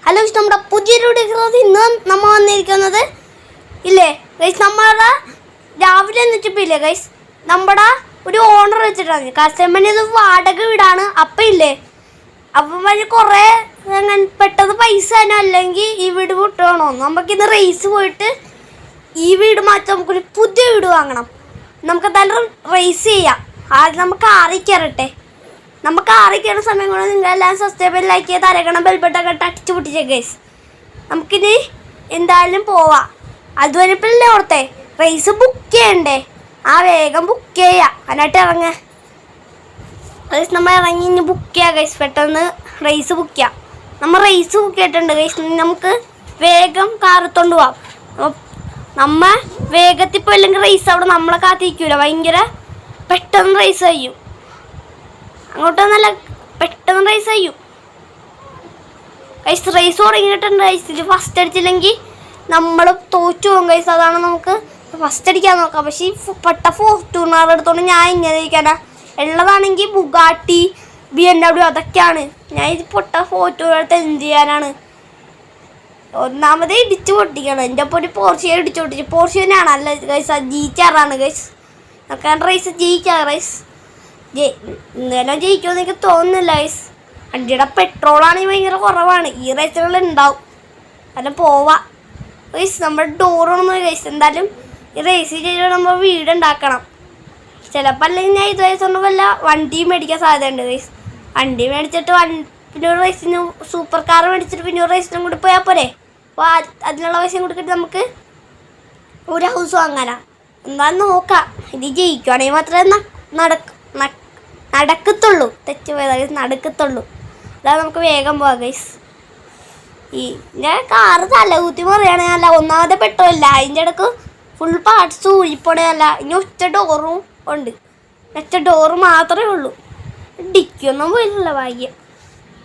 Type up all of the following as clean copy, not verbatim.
Hello guys, നമ്മുടെ പുതിയൊരു ഇന്ന് നമ്മൾ വന്നിരിക്കുന്നത് ഇല്ലേ ഗൈസ്, നമ്മുടെ രാവിലെ എന്നിട്ടിപ്പോൾ ഇല്ലേ ഗൈസ്, നമ്മുടെ ഒരു ഓണർ വെച്ചിട്ടാണ് കസ്റ്റമറിന് ഇത് വാടക വീടാണ്. അപ്പം ഇല്ലേ അപ്പം വഴി കുറേ പെട്ടെന്ന് പൈസ തന്നെ അല്ലെങ്കിൽ ഈ വീട് വിട്ടണോ, നമുക്കിന്ന് റേസ് പോയിട്ട് ഈ വീട് മാറ്റി നമുക്കൊരു പുതിയ വീട് വാങ്ങണം. നമുക്ക് എന്തായാലും റേസ് ചെയ്യാം. ആദ്യം നമുക്ക് കാറി കയറട്ടെ. നമുക്ക് കാറി കയറുന്ന സമയം കൊണ്ട് നിങ്ങളെല്ലാം സബ്സ്ക്രൈബ് ലൈക്ക് ചെയ്ത് അരക്കണം ബെൽബട്ടൊക്കെ അടിച്ച് പൊട്ടിച്ചേ ഗൈസ്. നമുക്കിനി എന്തായാലും പോവാം. അതുവരെപ്പല്ലേ ഓർത്തേ റേസ് ബുക്ക് ചെയ്യണ്ടേ, ആ വേഗം ബുക്ക് ചെയ്യാം. അതിനായിട്ട് ഇറങ്ങാം ഗൈസ്. നമ്മൾ ഇറങ്ങി ഇനി ബുക്ക് ചെയ്യാം ഗൈസ്. പെട്ടെന്ന് റേസ് ബുക്ക് ചെയ്യാം. നമ്മൾ റേസ് ബുക്ക് ചെയ്തിട്ടുണ്ട് ഗൈസ്. നമുക്ക് വേഗം കാറത്തോണ്ട് പോവാം. നമ്മ വേഗത്തിൽ പോയില്ലെങ്കിൽ റേസ് അവിടെ നമ്മളെ കാത്തിരിക്കൂല. ഭയങ്കര പെട്ടെന്ന് റേസ് ചെയ്യും. അങ്ങോട്ട് നല്ല പെട്ടെന്ന് റേസ് ചെയ്യും ഗൈസ്. റേസ് തുടങ്ങിയിട്ടുണ്ട് ഗൈസ്. ഇത് ഫസ്റ്റ് അടിച്ചില്ലെങ്കിൽ നമ്മൾ തോറ്റു പോകും ഗൈസ്. അതാണ് നമുക്ക് ഫസ്റ്റ് അടിക്കാൻ നോക്കാം. പക്ഷേ ഈ ഫോർച്യൂണർ എടുത്തോണ്ട് ഞാൻ ഇങ്ങനെ ഇരിക്കാനാ. ഉള്ളതാണെങ്കിൽ ബുഗാട്ടി, BMW അതൊക്കെയാണ്. ഞാൻ ഇത് ഫോർച്യൂണർ എടുത്ത് എന്ത് ചെയ്യാനാണ്? ഒന്നാമതേ ഇടിച്ചു പൊട്ടിക്കണം. എൻ്റെ ഒപ്പം ഒരു പോർഷ്യ ഇടിച്ചു പൊട്ടിച്ചു. പോർഷ്യ തന്നെയാണ് അല്ല ഗൈസ്, ജയിക്കാറാണ് ഗൈസ്. നമുക്ക് റേസ് ജയിക്കാം ഗൈസ്. ഇന്നലെ ജയിക്കുമെന്ന് എനിക്ക് തോന്നുന്നില്ല ഗൈസ്. വണ്ടിയുടെ പെട്രോളാണെങ്കിൽ ഭയങ്കര കുറവാണ്. ഈ റേസിലുള്ള ഉണ്ടാവും. അല്ല പോവാം ഗൈസ്. നമ്മുടെ ഡോറൊന്നും ഗൈസ്. എന്തായാലും ഈ റേസ് ചെയ്ത് നമ്മൾ വീടുണ്ടാക്കണം. ചിലപ്പോൾ അല്ലെങ്കിൽ ഞാൻ ഇത് വയസ്സുകൊണ്ട് വല്ല വണ്ടിയും മേടിക്കാൻ സാധ്യതയുണ്ട് ഗൈസ്. വണ്ടി മേടിച്ചിട്ട് പിന്നെ ഒരു റേസിന് സൂപ്പർ കാർ മേടിച്ചിട്ട് പിന്നെ ഒരു റേസിനും കൂടി പോയാൽ പോരെ. അപ്പോൾ അതിനുള്ള പൈസയും കൊടുത്തിട്ട് നമുക്ക് ഒരു ഹൗസ് വാങ്ങാനാ. എന്തായാലും നോക്കാം. ഇത് ജയിക്കുവാണെങ്കിൽ മാത്രമേ നടക്കത്തുള്ളൂ. തെറ്റ് പോയതാ ഗൈസ്, നടക്കത്തുള്ളൂ. അതായത് നമുക്ക് വേഗം പോവാം ഗൈസ്. ഞാൻ കാറ് തലകുത്തി മറിയാണ്. അല്ല ഒന്നാമത്തെ പെട്രോളില്ല. അതിൻ്റെ ഇടക്ക് ഫുൾ പാർട്സ് ഊരിപ്പോണല്ല. ഇനി ഒറ്റ ഡോറും ഉണ്ട്. ഒറ്റ ഡോറ് മാത്രമേ ഉള്ളൂ. ഡിക്കൊന്നും പോയിട്ടില്ല. ഭാഗ്യം.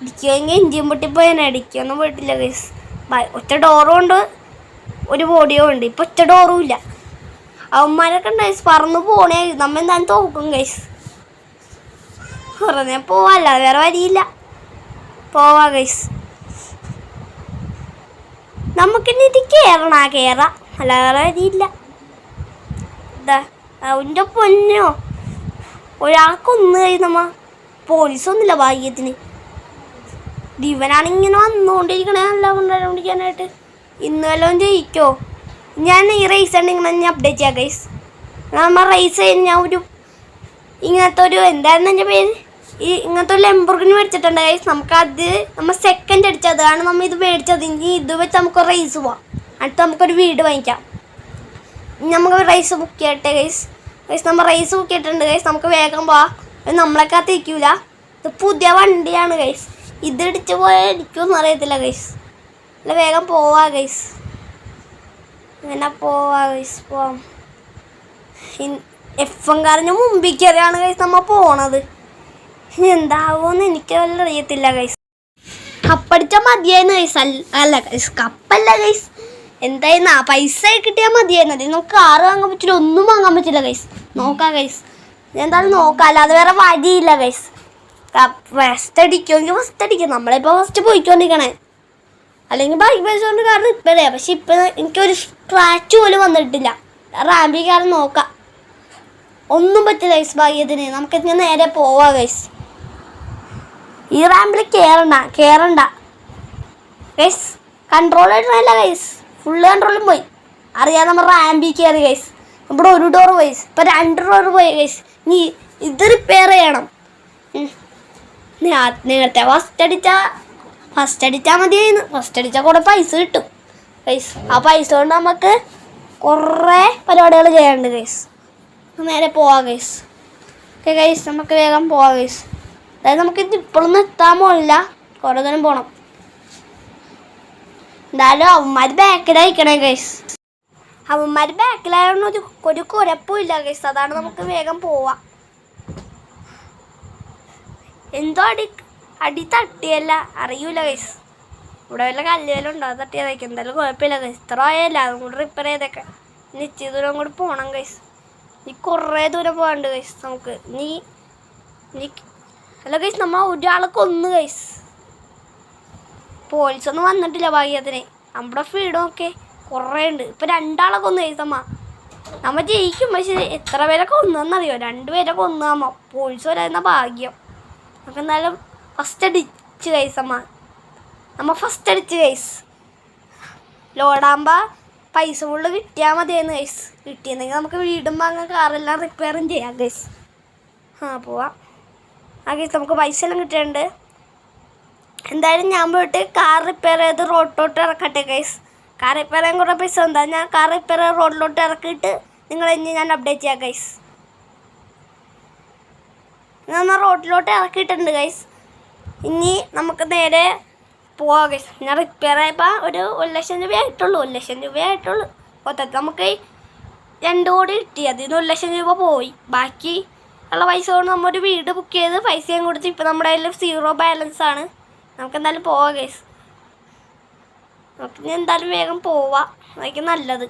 ഡിക്കുമെങ്കിൽ എഞ്ചിൻ പൊട്ടിപ്പോയാൽ ഡിക്കൊന്നും പോയിട്ടില്ല ഗൈസ്. ഒറ്റ ഡോറും ഉണ്ട്, ഒരു ബോഡിയും ഉണ്ട്. ഇപ്പം ഒറ്റ ഡോറും ഇല്ല. അവന്മാരൊക്കെ ഉണ്ട് ഗൈസ്. പറന്ന് പോണേ. നമ്മൾ എന്തായാലും തോക്കും ഗൈസ്. പറഞ്ഞാൽ പോവാ, അല്ലാതെ വേറെ വരിയില്ല. പോവാ ഗൈസ്. നമുക്കിനി ഇത് കയറാം, അല്ലാതെ വേറെ വരിയില്ല. ഇതാ അവൻ്റെ പൊന്നോ, ഒരാൾക്കൊന്ന് കഴിഞ്ഞ് നമ്മ പോലീസൊന്നുമില്ല ഭാഗ്യത്തിന്. ഇവനാണിങ്ങനെ വന്നുകൊണ്ടിരിക്കണേ നല്ല കൊണ്ടുവരാണ്ടിരിക്കാനായിട്ട്. ഇന്ന് വല്ലതും ജയിക്കോ? ഞാൻ ഈ റേസ് ഉണ്ടെങ്കിൽ ഞാൻ അപ്ഡേറ്റ് ചെയ്യാം ഗൈസ്. നമ്മൾ റേസ് കഴിഞ്ഞ് ഞാൻ ഇങ്ങനത്തെ ഒരു എന്തായിരുന്നു എൻ്റെ പേര്, ഇങ്ങനത്തെ ഒരു ലംബോർഗിനി മേടിച്ചിട്ടുണ്ട് ഗൈസ്. നമുക്കത് നമ്മൾ സെക്കൻഡ് അടിച്ചതാണ് നമ്മൾ ഇത് മേടിച്ചത്. ഇനി ഇത് വെച്ച് നമുക്ക് റേസ് പോവാം. അടുത്ത് നമുക്കൊരു വീട് വാങ്ങിക്കാം. നമുക്ക് റേസ് ബുക്ക് ചെയ്യട്ടെ ഗൈസ്. നമ്മൾ റേസ് ബുക്ക് ചെയ്തിട്ടുണ്ട് ഗൈസ്. നമുക്ക് വേഗം പോവാം. നമ്മളെ കാത്തിരിക്കൂല. ഇത് പുതിയ വണ്ടിയാണ് ഗൈസ്. ഇതിടിച്ച് പോയാൽ ഇരിക്കുമെന്ന് അറിയത്തില്ല ഗൈസ്. അല്ല വേഗം പോവാ ഗൈസ്. അങ്ങനെ പോവാ ഗൈസ്. പോവാം. എഫ് കാരന് മുമ്പിൽ കയറിയാണ് ഗൈസ് നമ്മൾ പോണത്. എന്താവുമെന്ന് എനിക്ക് വല്ല അറിയത്തില്ല ഗൈസ്. കപ്പടിച്ചാൽ മതിയായിരുന്നു ഗൈസ്. അല്ല ഗൈസ്, കപ്പല്ല ഗൈസ്. എന്തായിരുന്നു ആ പൈസ കിട്ടിയാൽ മതിയായിരുന്നു. അതിൽ നമുക്ക് കാറ് വാങ്ങാൻ പറ്റില്ല, ഒന്നും വാങ്ങാൻ പറ്റില്ല ഗൈസ്. നോക്കാം ഗൈസ്. എന്തായാലും നോക്കാം, അല്ലാതെ വേറെ വഴിയില്ല ഗൈസ്. ഫസ്റ്റ് അടിക്കുമെങ്കിൽ ഫസ്റ്റ് അടിക്കും. നമ്മളിപ്പോൾ ഫസ്റ്റ് പോയിക്കൊണ്ടിരിക്കണേ. അല്ലെങ്കിൽ ബൈക്ക് പൈസ കാരണം ഇപ്പോഴേ. പക്ഷെ ഇപ്പം എനിക്കൊരു സ്ക്രാച്ച് പോലും വന്നിട്ടില്ല. റാമ്പിൽ കാരണം നോക്കാം. ഒന്നും പറ്റില്ല ഗൈസ് ഭാഗ്യത്തിന്. നമുക്കിങ്ങനെ നേരെ പോവാം ഗൈസ്. ഈ റാമ്പിൽ കയറണ്ട ഗൈസ്. കൺട്രോൾ ആയിട്ടില്ല ഗൈസ്. ഫുള്ള് കൺട്രോളും പോയി. അറിയാതെ നമ്മൾ റാമ്പിൽ കയറി ഗൈസ്. ഇവിടെ ഒരു ഡോറ് പോയി. ഇപ്പം 2 ഡോറ് പോയി ഗൈസ്. ഇനി ഇത് റിപ്പയർ ചെയ്യണം. നേരത്തെ ഫസ്റ്റ് അടിച്ചാൽ മതിയായിരുന്നു. ഫസ്റ്റ് അടിച്ചാൽ കൂടെ പൈസ കിട്ടും ഗൈസ്. ആ പൈസ കൊണ്ട് നമുക്ക് കുറേ പരിപാടികൾ ചെയ്യാനുണ്ട് ഗൈസ്. നേരെ പോവാം ഗൈസ്. ഓക്കെ ഗൈസ്, നമുക്ക് വേഗം പോവാം ഗൈസ്. അതായത് നമുക്കിത് ഇപ്പോഴൊന്നും എത്താൻ പോലില്ല, കുറേ ദൂരം പോകണം. എന്തായാലും അവന്മാർ ബാക്കിലായിക്കണേ ഗൈസ്. അവന്മാർ ബാക്കിലായതുകൊണ്ട് ഒരു കുഴപ്പമില്ല ഗൈസ്. അതാണ് നമുക്ക് വേഗം പോവാം. എന്തോ അടി തട്ടിയല്ല അറിയൂല ഗൈസ്. ഇവിടെ വല്ല കല്ലുവെല്ലാം ഉണ്ടോ തട്ടിയതായിരിക്കും. എന്തായാലും കുഴപ്പമില്ല ഗൈസ്. ഇത്ര ആയല്ല, അതും കൂടി റിപ്പയർ ചെയ്തൊക്കെ നിശ്ചയ ദൂരം കൂടി പോകണം ഗൈസ്. ഈ കുറേ ദൂരം പോകാണ്ട് ഗൈസ് നമുക്ക്. അല്ല ഗൈസ്, നമ്മൾ ഒരാളെ കൊന്നു ഗൈസ്. പോലീസൊന്നും വന്നിട്ടില്ല ഭാഗ്യത്തിന്. നമ്മുടെ ഫീഡും ഒക്കെ കുറേ ഉണ്ട്. ഇപ്പം 2 ആളെ കൊന്നു കഴിച്ചമ്മ. നമ്മൾ ജയിക്കും, പക്ഷേ എത്ര പേരെ കൊന്നറിയോ? 2 പേരെ കൊന്നാമ്മ. പോലീസ് വരായിരുന്ന ഭാഗ്യം. നമുക്ക് എന്നാലും ഫസ്റ്റ് അടിച്ച് കഴിച്ചമ്മ. ഫസ്റ്റ് അടിച്ച് കഴിസ്. ലോഡാകുമ്പോൾ പൈസ ഫുള്ള് കിട്ടിയാൽ മതിയായിരുന്നു ഗൈസ്. കിട്ടിയെന്നെങ്കിൽ നമുക്ക് വീടും വാങ്ങാൻ, കാറെല്ലാം റിപ്പയറും ചെയ്യാം ഗൈസ്. പോവാം. ഗൈസ് നമുക്ക് പൈസ എല്ലാം കിട്ടിയിട്ടുണ്ട്. എന്തായാലും ഞാൻ പോയിട്ട് കാർ റിപ്പയർ ചെയ്ത് റോഡിലോട്ട് ഇറക്കട്ടെ ഗൈസ്. കാർ റിപ്പയർ ചെയ്യാൻ കുറേ പൈസ എന്താ, ഞാൻ കാർ റിപ്പയർ ചെയ്ത് റോഡിലോട്ട് ഇറക്കിയിട്ട് ഇനി ഞാൻ അപ്ഡേറ്റ് ചെയ്യാം ഗൈസ്. ഞാൻ റോഡിലോട്ട് ഇറക്കിയിട്ടുണ്ട് ഗൈസ്. ഇനി നമുക്ക് നേരെ പോവാം ഗൈസ്. ഞാൻ റിപ്പയർ ആയപ്പോൾ ഒരു 1 ലക്ഷം രൂപ ആയിട്ടുള്ളൂ. 1 ലക്ഷം രൂപ ആയിട്ടുള്ളൂ. മൊത്തത്തിൽ നമുക്ക് 2 കോടി കിട്ടി. അതിന് 1 ലക്ഷം രൂപ പോയി. ബാക്കി ഉള്ള പൈസ കൊണ്ട് നമ്മൊരു വീട് ബുക്ക് ചെയ്ത് പൈസയും കൊടുത്ത് ഇപ്പം നമ്മുടെ കയ്യിൽ 0 ബാലൻസ് ആണ്. നമുക്ക് എന്തായാലും പോവാം ഗൈസ്. നമുക്ക് എന്തായാലും വേഗം പോവാം, അതായിരിക്കും നല്ലത്.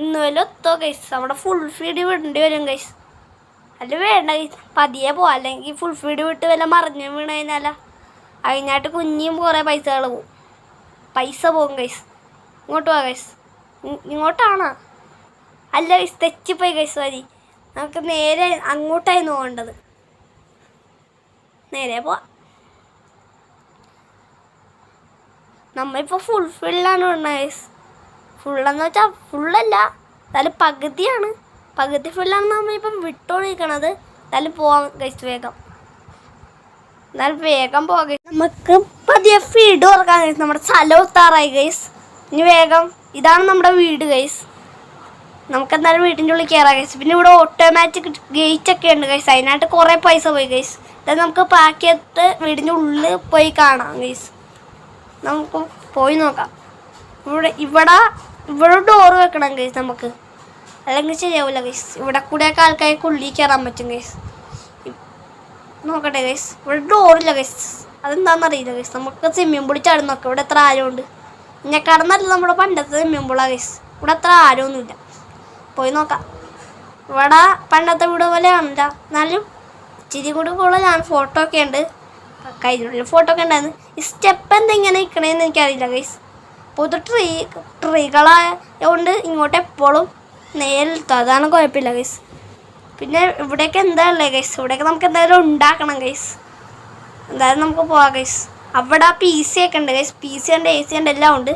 ഇന്നുവല്ല ഒത്തോ ഗൈസ്. നമ്മുടെ ഫുൾ ഫീഡ് വിടേണ്ടി വരും ഗൈസ്. അല്ല വേണ്ട ഗൈസ്, പതിയെ പോവാം. അല്ലെങ്കിൽ ഫുൾ ഫീഡ് വിട്ട് വല്ല മറിഞ്ഞു വീണ് കഴിഞ്ഞാൽ അതിനായിട്ട് കുഞ്ഞിയും കുറേ പൈസകൾ പോവും. പൈസ പോകും ഗൈസ്. ഇങ്ങോട്ട് പോവാം ഗൈസ്. ഇങ്ങോട്ടാണോ? അല്ല ഗൈസ്, തെച്ചിപ്പോയി ഗൈസ് വരി. നമുക്ക് നേരെ അങ്ങോട്ടായിരുന്നു പോകേണ്ടത്. നേരെ പോവാം. നമ്മളിപ്പോൾ ഫുൾ ഫീൽഡിലാണ് വിടണത് ഗൈസ്. ഫുള്ളെന്ന് വെച്ചാൽ ഫുള്ളല്ല, എന്നാലും പകുതിയാണ്. പകുതി ഫുള്ളാണ് നമ്മളിപ്പം വിട്ടോണ്ടിരിക്കണത്. എന്തായാലും പോവാം ഗൈസ് വേഗം. എന്നാലും വേഗം പോകാം ഗൈസ്. നമുക്ക് പതിയെ ഫീഡ് തുറക്കാം ഗൈസ്. നമ്മുടെ സ്ഥലം എത്താറായി ഗൈസ്. ഇനി വേഗം ഇതാണ് നമ്മുടെ വീട് ഗൈസ്. നമുക്ക് എന്തായാലും വീട്ടിൻ്റെ ഉള്ളിൽ കയറാം ഗൈസ്. പിന്നെ ഇവിടെ ഓട്ടോമാറ്റിക് ഗേറ്റ് ഒക്കെ ഉണ്ട് ഗൈസ്. അതിനായിട്ട് കുറേ പൈസ പോയി ഗൈസ്. ഇത് നമുക്ക് പാക്ക് ചെയ്തിട്ട് വീടിൻ്റെ ഉള്ളിൽ പോയി കാണാം ഗൈസ്. നമുക്ക് പോയി നോക്കാം. ഇവിടെ ഡോറ് വെക്കണം ഗൈസ് നമുക്ക്, അല്ലെങ്കിൽ ശരിയാവില്ല ഗൈസ്. ഇവിടെ കൂടെയൊക്കെ ആൾക്കാർക്ക് ഉള്ളിൽ കയറാൻ പറ്റും ഗൈസ്. നോക്കട്ടെ ഗൈസ്, ഇവിടെ ഡോറില്ല ഗൈസ്. അതെന്താണെന്നറിയില്ല ഗൈസ്. നമുക്ക് സ്വിമ്മിംഗ് പൂളിൽ ചാടി നോക്കാം. ഇവിടെ എത്ര ആരമുണ്ട്. ഇഞ്ഞക്കാടെന്നല്ല നമ്മുടെ പണ്ടത്തെ സ്വിമ്മിംഗ് പൂളാണ് ഗൈസ്. ഇവിടെ അത്ര ആരമൊന്നുമില്ല. പോയി നോക്കാം. ഇവിടെ പണ്ടത്തെ വീട് പോലെ കാണില്ല, എന്നാലും ഇച്ചിരി കൂടി കൂടുതലാണ്. ഫോട്ടോ ഒക്കെ ഉണ്ട്, കഴിഞ്ഞുള്ളിൽ ഫോട്ടോ ഒക്കെ ഉണ്ടായിരുന്നു. ഈ സ്റ്റെപ്പ് എന്തെങ്ങനെ നിൽക്കണേന്ന് എനിക്കറിയില്ല ഗൈസ്. അപ്പോൾ ഇത് ട്രീകളായതുകൊണ്ട് ഇങ്ങോട്ട് എപ്പോഴും നേരിലെത്തും. അതാണ് കുഴപ്പമില്ല ഗൈസ്. പിന്നെ ഇവിടെയൊക്കെ എന്താ ഉള്ളത് ഗൈസ്? ഇവിടെയൊക്കെ നമുക്ക് എന്തായാലും ഉണ്ടാക്കണം ഗൈസ്. എന്തായാലും നമുക്ക് പോവാം ഗൈസ്. അവിടെ PC ഒക്കെ ഉണ്ട് ഗൈസ്. PC ഉണ്ട്, AC ഉണ്ട്, എല്ലാം ഉണ്ട്.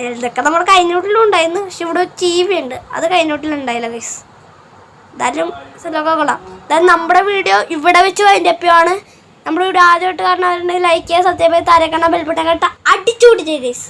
ഇതൊക്കെ നമ്മുടെ കഴിഞ്ഞോട്ടിലും ഉണ്ടായിരുന്നു. പക്ഷെ ഇവിടെ TV ഉണ്ട്, അത് കഴിഞ്ഞോട്ടിലുണ്ടായില്ല ഗൈസ്. എന്തായാലും സ്ഥലമൊക്കെ കൊള്ളാം. എന്തായാലും നമ്മുടെ വീഡിയോ ഇവിടെ വെച്ച് വൈൻഡപ്പാണ്. നമ്മുടെ വീഡിയോ ആദ്യമായിട്ട് കാണുന്നവരുണ്ടെങ്കിൽ ലൈക്ക് ചെയ്യുക, സബ്സ്ക്രൈബ് ചെയ്യുക, താഴെ കാണാൻ ബെൽ ബട്ടൺ കേട്ടാൽ അടിച്ചുകൂടി ചെയ്യും ഗൈസ്.